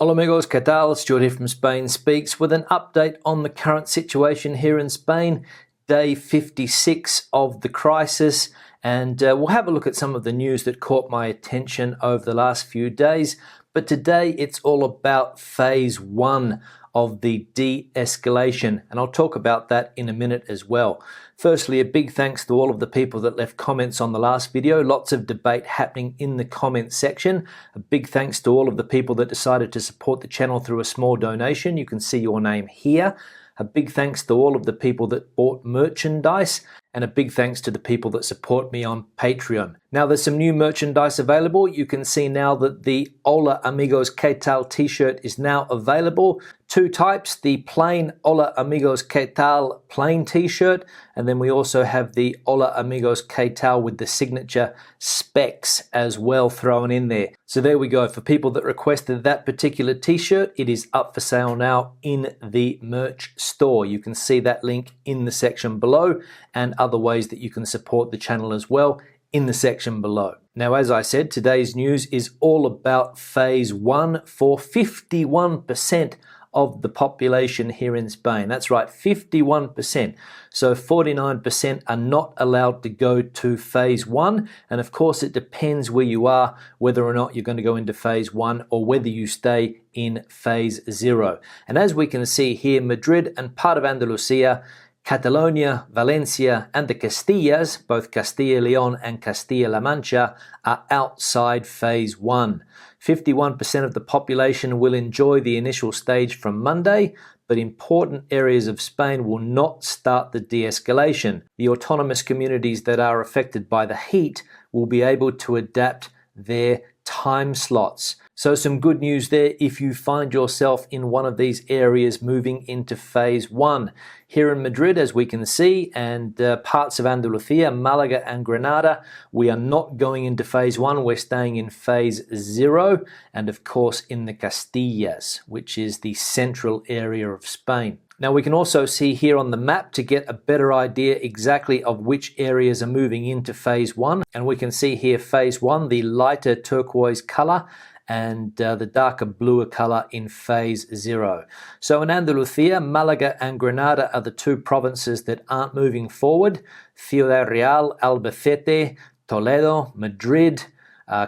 Hola amigos, ¿qué tal? Stuart here from Spain Speaks with an update on the current situation here in Spain, day 56 of the crisis, and we'll have a look at some of the news that caught my attention over the last few days. But today it's all about phase one of the de-escalation, and I'll talk about that in a minute as well. Firstly, a big thanks to all of the people that left comments on the last video. Lots of debate happening in the comment section. A big thanks to all of the people that decided to support the channel through a small donation. You can see your name here. A big thanks to all of the people that bought merchandise, and a big thanks to the people that support me on Patreon. Now there's some new merchandise available. You can see now that the Hola Amigos ¿Qué tal t-shirt is now available. Two types, the plain Hola Amigos ¿Qué tal plain t-shirt, and then we also have the Hola Amigos ¿Qué tal with the signature specs as well thrown in there. So there we go. For people that requested that particular t-shirt, it is up for sale now in the merch store. You can see that link in the section below, and other ways that you can support the channel as well in the section below. Now, as I said, today's news is all about phase one for 51% of the population here in Spain. That's right, 51%. So 49% are not allowed to go to phase one. And of course, it depends where you are, whether or not you're going to go into phase one or whether you stay in phase zero. And as we can see here, Madrid and part of Andalusia, Catalonia, Valencia, and the Castillas, both Castilla-León and Castilla-La Mancha, are outside phase one. 51% of the population will enjoy the initial stage from Monday, but important areas of Spain will not start the de-escalation. The autonomous communities that are affected by the heat will be able to adapt their time slots. So some good news there if you find yourself in one of these areas moving into phase one. Here in Madrid, as we can see, and parts of Andalusia, Malaga and Granada, we are not going into phase one, we're staying in phase zero, and of course in the Castillas, which is the central area of Spain. Now we can also see here on the map to get a better idea exactly of which areas are moving into phase one, and we can see here phase one, the lighter turquoise color, and the darker bluer color in phase zero. So in Andalusia, Malaga and Granada are the two provinces that aren't moving forward. Ciudad Real, Albacete, Toledo, Madrid,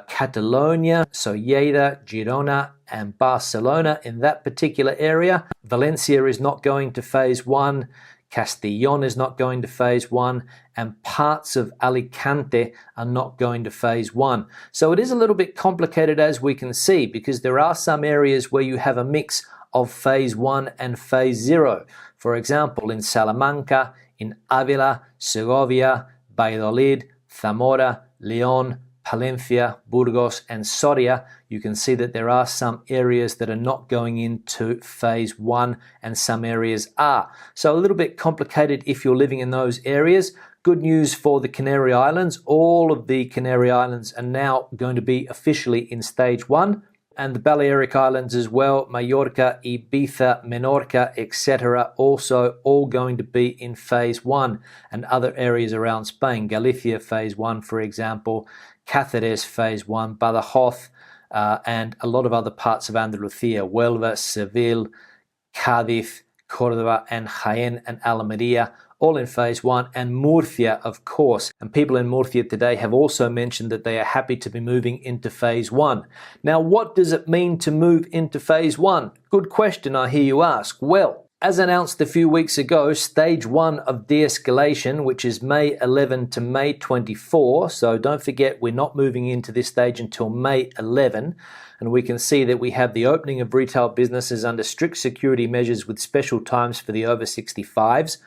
Catalonia, so Lleida, Girona, and Barcelona in that particular area. Valencia is not going to phase one. Castellón is not going to phase one, and parts of Alicante are not going to phase one. So it is a little bit complicated, as we can see, because there are some areas where you have a mix of phase one and phase zero. For example, in Salamanca, in Ávila, Segovia, Valladolid, Zamora, León, Palencia, Burgos, and Soria, you can see that there are some areas that are not going into phase one and some areas are. So a little bit complicated if you're living in those areas. Good news for the Canary Islands. All of the Canary Islands are now going to be officially in stage one. And the Balearic Islands as well, Mallorca, Ibiza, Menorca, etc. also all going to be in phase one, and other areas around Spain, Galicia phase one, for example, Cáceres phase one, Badajoz, and a lot of other parts of Andalusia, Huelva, Seville, Cádiz, Córdoba, and Jaén and Almería, all in phase one, and Murcia, of course. And people in Murcia today have also mentioned that they are happy to be moving into phase one. Now, what does it mean to move into phase one? Good question, I hear you ask. Well, as announced a few weeks ago, stage one of de-escalation, which is May 11 to May 24, so don't forget we're not moving into this stage until May 11, and we can see that we have the opening of retail businesses under strict security measures with special times for the over 65s,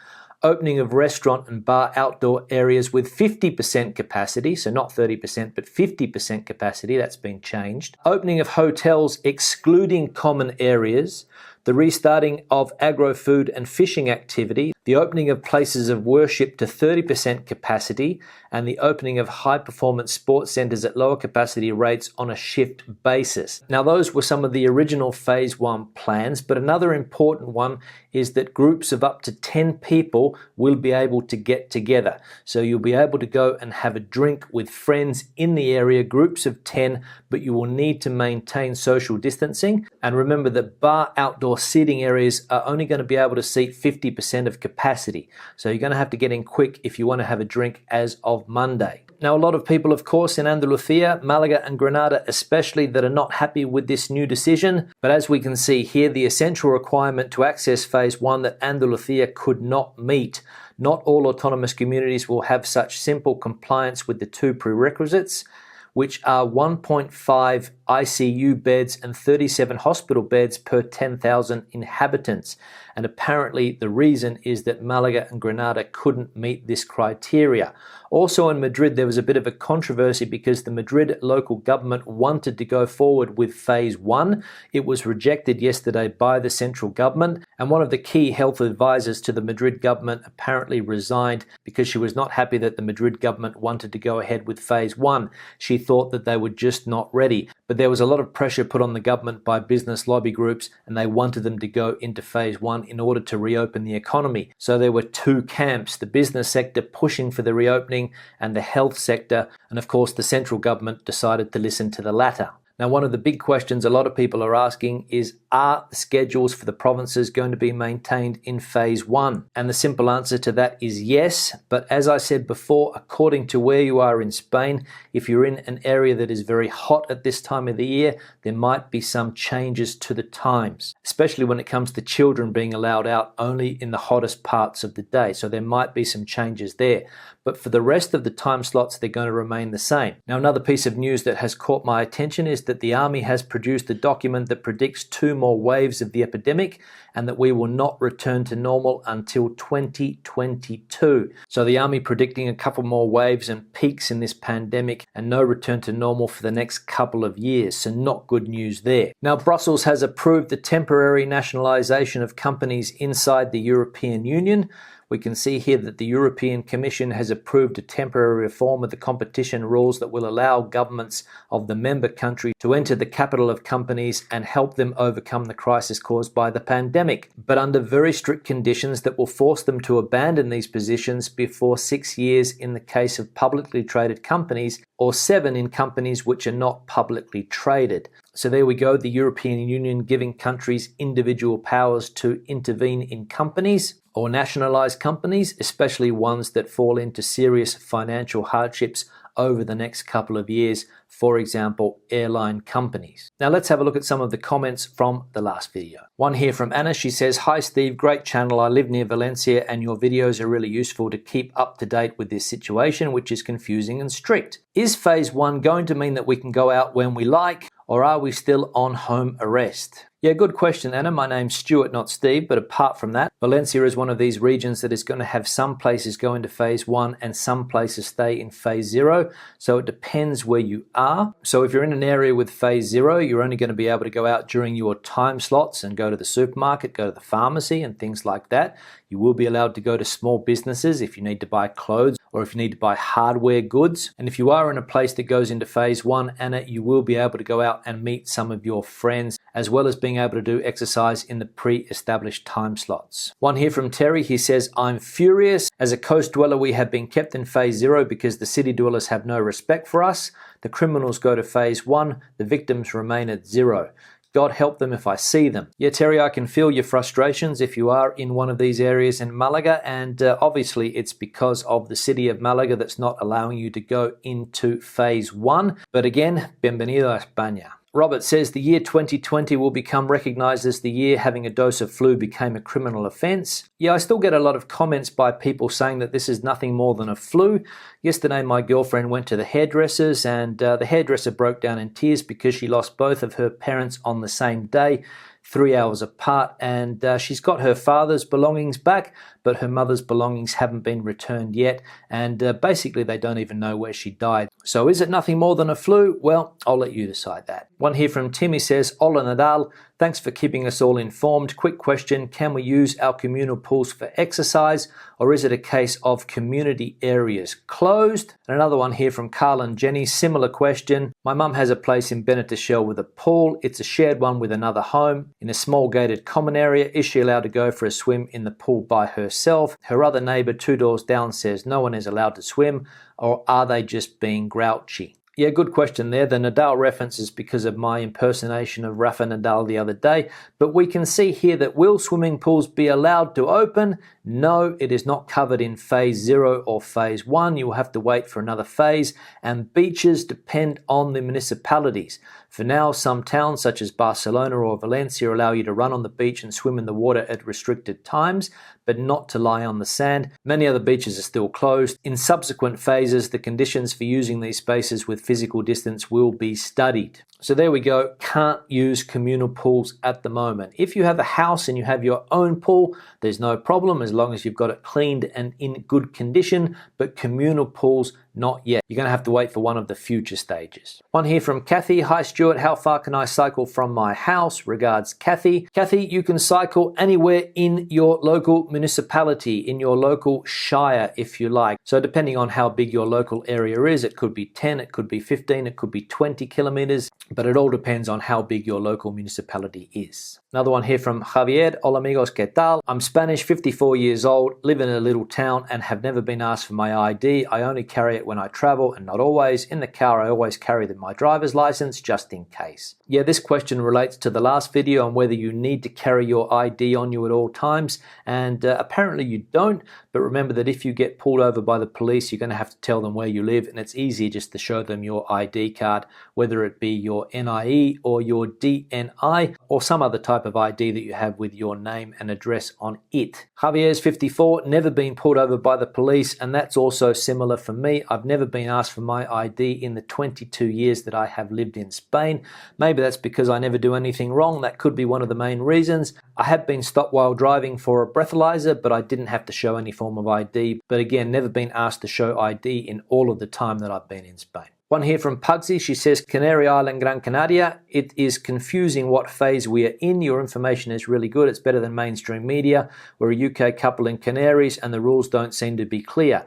opening of restaurant and bar outdoor areas with 50% capacity, so not 30%, but 50% capacity, that's been changed. Opening of hotels excluding common areas the restarting of agro-food and fishing activity, the opening of places of worship to 30% capacity, and the opening of high-performance sports centres at lower capacity rates on a shift basis. Now, those were some of the original Phase 1 plans, but another important one is that groups of up to 10 people will be able to get together. So you'll be able to go and have a drink with friends in the area, groups of 10, but you will need to maintain social distancing. And remember that bar outdoor seating areas are only going to be able to seat 50% of capacity. So you're going to have to get in quick if you want to have a drink as of Monday. Now, a lot of people, of course, in Andalusia, Malaga and Granada especially, that are not happy with this new decision. But as we can see here, the essential requirement to access Phase 1 that Andalusia could not meet. Not all autonomous communities will have such simple compliance with the two prerequisites, which are 1.5 ICU beds and 37 hospital beds per 10,000 inhabitants. And apparently the reason is that Malaga and Granada couldn't meet this criteria. Also in Madrid, there was a bit of a controversy because the Madrid local government wanted to go forward with Phase 1. It was rejected yesterday by the central government, and one of the key health advisors to the Madrid government apparently resigned because she was not happy that the Madrid government wanted to go ahead with Phase 1. She thought that they were just not ready. But there was a lot of pressure put on the government by business lobby groups, and they wanted them to go into Phase 1 in order to reopen the economy. So there were two camps, the business sector pushing for the reopening and the health sector, and of course the central government decided to listen to the latter. Now, one of the big questions a lot of people are asking is, are the schedules for the provinces going to be maintained in Phase 1? And the simple answer to that is yes. But as I said before, according to where you are in Spain, if you're in an area that is very hot at this time of the year, there might be some changes to the times, especially when it comes to children being allowed out only in the hottest parts of the day. So there might be some changes there. But for the rest of the time slots, they're going to remain the same. Now, another piece of news that has caught my attention is that the army has produced a document that predicts 2 more waves of the epidemic and that we will not return to normal until 2022. So the army predicting a couple more waves and peaks in this pandemic and no return to normal for the next couple of years. So not good news there. Now, Brussels has approved the temporary nationalisation of companies inside the European Union. We can see here that the European Commission has approved a temporary reform of the competition rules that will allow governments of the member country to enter the capital of companies and help them overcome the crisis caused by the pandemic, but under very strict conditions that will force them to abandon these positions before 6 years in the case of publicly traded companies, or 7 in companies which are not publicly traded. So there we go, the European Union giving countries individual powers to intervene in companies or nationalise companies, especially ones that fall into serious financial hardships over the next couple of years, for example, airline companies. Now let's have a look at some of the comments from the last video. One here from Anna, she says, "Hi Steve, great channel. I live near Valencia and your videos are really useful to keep up to date with this situation, which is confusing and strict. Is Phase 1 going to mean that we can go out when we like, or are we still on home arrest?" Yeah, good question, Anna. My name's Stuart, not Steve, but apart from that, Valencia is one of these regions that is going to have some places go into Phase 1 and some places stay in Phase 0. So it depends where you are. So if you're in an area with Phase 0, you're only going to be able to go out during your time slots and go to the supermarket, go to the pharmacy and things like that. You will be allowed to go to small businesses if you need to buy clothes or if you need to buy hardware goods. And if you are in a place that goes into Phase 1, Anna, you will be able to go out and meet some of your friends, as well as being able to do exercise in the pre-established time slots. One here from Terry, he says, "I'm furious. As a coast dweller, we have been kept in Phase 0 because the city dwellers have no respect for us. The criminals go to Phase 1, the victims remain at 0. God help them if I see them." Yeah, Terry, I can feel your frustrations if you are in one of these areas in Malaga, and obviously it's because of the city of Malaga that's not allowing you to go into Phase 1. But again, bienvenido a España. Robert says the year 2020 will become recognised as the year having a dose of flu became a criminal offence. Yeah, I still get a lot of comments by people saying that this is nothing more than a flu. Yesterday my girlfriend went to the hairdressers and the hairdresser broke down in tears because she lost both of her parents on the same day. 3 hours apart, and she's got her father's belongings back, but her mother's belongings haven't been returned yet, and basically they don't even know where she died. So is it nothing more than a flu? Well, I'll let you decide that. One here from Timmy says, Ola Nadal, thanks for keeping us all informed. Quick question, can we use our communal pools for exercise, or is it a case of community areas closed? And another one here from Carl and Jenny, similar question. My mum has a place in Benetashell with a pool. It's a shared one with another home in a small gated common area. Is she allowed to go for a swim in the pool by herself? Her other neighbour 2 doors down says no one is allowed to swim, or are they just being grouchy? Yeah, good question there. The Nadal reference is because of my impersonation of Rafa Nadal the other day, but we can see here that will swimming pools be allowed to open? No, it is not covered in phase 0 or phase 1. You will have to wait for another phase, and beaches depend on the municipalities. For now, some towns such as Barcelona or Valencia allow you to run on the beach and swim in the water at restricted times, but not to lie on the sand. Many other beaches are still closed. In subsequent phases, the conditions for using these spaces with physical distance will be studied. So there we go, can't use communal pools at the moment. If you have a house and you have your own pool, there's no problem as long as you've got it cleaned and in good condition, but communal pools, not yet. You're going to have to wait for one of the future stages. One here from Kathy. Hi Stuart, how far can I cycle from my house? Regards, Kathy. Kathy, you can cycle anywhere in your local municipality, in your local shire if you like. So depending on how big your local area is, it could be 10, it could be 15, it could be 20 kilometers, but it all depends on how big your local municipality is. Another one here from Javier. Hola amigos, ¿qué tal? I'm Spanish, 54 years old, live in a little town and have never been asked for my ID. I only carry it when I travel and not always. In the car, I always carry my driver's license just in case. Yeah, this question relates to the last video on whether you need to carry your ID on you at all times, and apparently you don't, but remember that if you get pulled over by the police, you're going to have to tell them where you live, and it's easy just to show them your ID card, whether it be your NIE or your DNI or some other type of ID that you have with your name and address on it. Javier's 54, never been pulled over by the police, and that's also similar for me. I've never been asked for my ID in the 22 years that I have lived in Spain. Maybe that's because I never do anything wrong. That could be one of the main reasons. I have been stopped while driving for a breathalyzer, but I didn't have to show any form of ID. But again, never been asked to show ID in all of the time that I've been in Spain. One here from Pugsy. She says, Canary Island, Gran Canaria. It is confusing what phase we are in. Your information is really good. It's better than mainstream media. We're a UK couple in Canaries and the rules don't seem to be clear.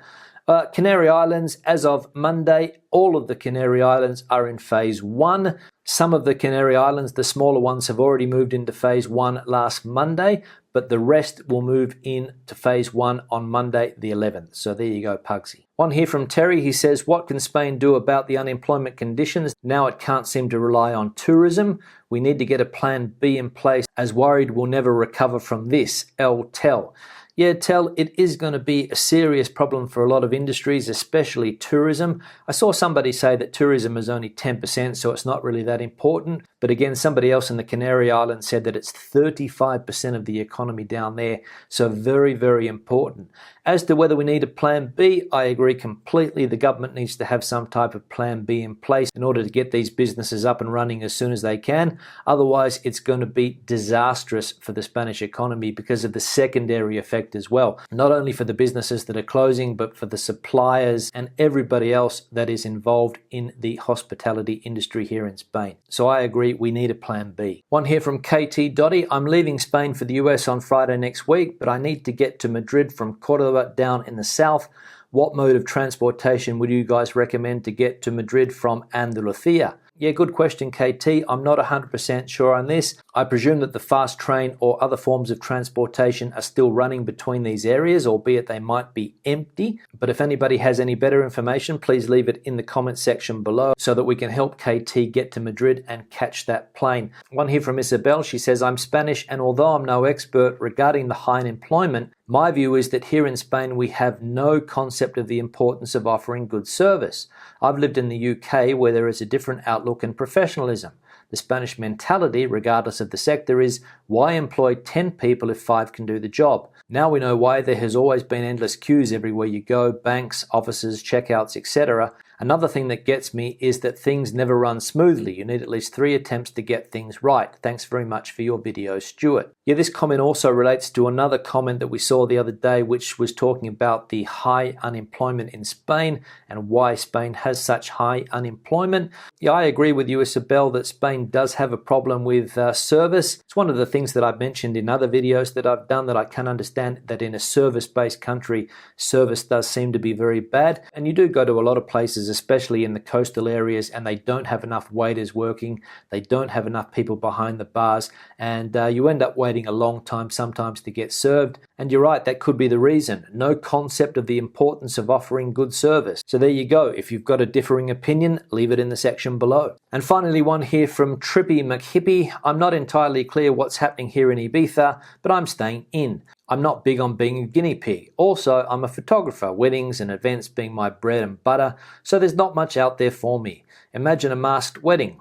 Canary Islands, as of Monday, all of the Canary Islands are in phase 1. Some of the Canary Islands, the smaller ones, have already moved into phase 1 last Monday, but the rest will move into phase 1 on Monday the 11th. So there you go, Pugsy. One here from Terry. He says, what can Spain do about the unemployment conditions? Now it can't seem to rely on tourism. We need to get a plan B in place, as worried we'll never recover from this. Tell. Yeah, Tel, it is going to be a serious problem for a lot of industries, especially tourism. I saw somebody say that tourism is only 10%, so it's not really that important. But again, somebody else in the Canary Islands said that it's 35% of the economy down there, so very, very important. As to whether we need a plan B, I agree completely. The government needs to have some type of plan B in place in order to get these businesses up and running as soon as they can. Otherwise, it's going to be disastrous for the Spanish economy because of the secondary effect as well. Not only for the businesses that are closing, but for the suppliers and everybody else that is involved in the hospitality industry here in Spain. So I agree, we need a plan B. One here from KT Dotty. I'm leaving Spain for the US on Friday next week, but I need to get to Madrid from Cordoba down in the south. What mode of transportation would you guys recommend to get to Madrid from Andalusia? Yeah, good question, KT. I'm not 100% sure on this. I presume that the fast train or other forms of transportation are still running between these areas, albeit they might be empty. But if anybody has any better information, please leave it in the comment section below so that we can help KT get to Madrid and catch that plane. One here from Isabel. She says, I'm Spanish, and although I'm no expert regarding the high unemployment, my view is that here in Spain we have no concept of the importance of offering good service. I've lived in the UK where there is a different outlook and professionalism. The Spanish mentality, regardless of the sector, is why employ 10 people if 5 can do the job? Now we know why there has always been endless queues everywhere you go, banks, offices, checkouts, etc. Another thing that gets me is that things never run smoothly. You need at least 3 attempts to get things right. Thanks very much for your video, Stuart. Yeah, this comment also relates to another comment that we saw the other day, which was talking about the high unemployment in Spain and why Spain has such high unemployment. Yeah, I agree with you, Isabel, that Spain does have a problem with service. It's one of the things that I've mentioned in other videos that I've done, that I can understand that in a service-based country, service does seem to be very bad. And you do go to a lot of places, especially in the coastal areas, and they don't have enough waiters working. They don't have enough people behind the bars, and you end up waiting a long time sometimes to get served. And you're right, that could be the reason. No concept of the importance of offering good service. So there you go. If you've got a differing opinion, leave it in the section below. And finally, one here from Trippy McHippie. I'm not entirely clear what's happening here in Ibiza, but I'm staying in. I'm not big on being a guinea pig. Also, I'm a photographer, weddings and events being my bread and butter, so there's not much out there for me. Imagine a masked wedding.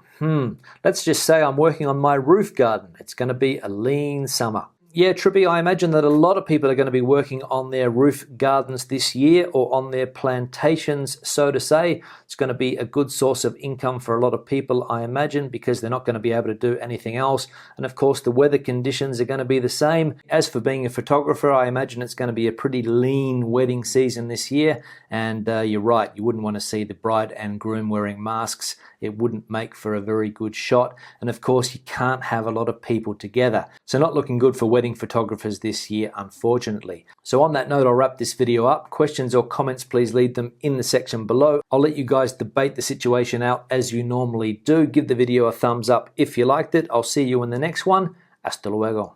Let's just say I'm working on my roof garden. It's going to be a lean summer. Yeah, Trippy, I imagine that a lot of people are going to be working on their roof gardens this year, or on their plantations, so to say. It's going to be a good source of income for a lot of people, I imagine, because they're not going to be able to do anything else. And of course, the weather conditions are going to be the same. As for being a photographer, I imagine it's going to be a pretty lean wedding season this year. And you're right, you wouldn't want to see the bride and groom wearing masks. It wouldn't make for a very good shot. And of course, you can't have a lot of people together. So not looking good for wedding photographers this year, unfortunately. So on that note, I'll wrap this video up. Questions or comments, please leave them in the section below. I'll let you guys debate the situation out as you normally do. Give the video a thumbs up if you liked it. I'll see you in the next one. Hasta luego.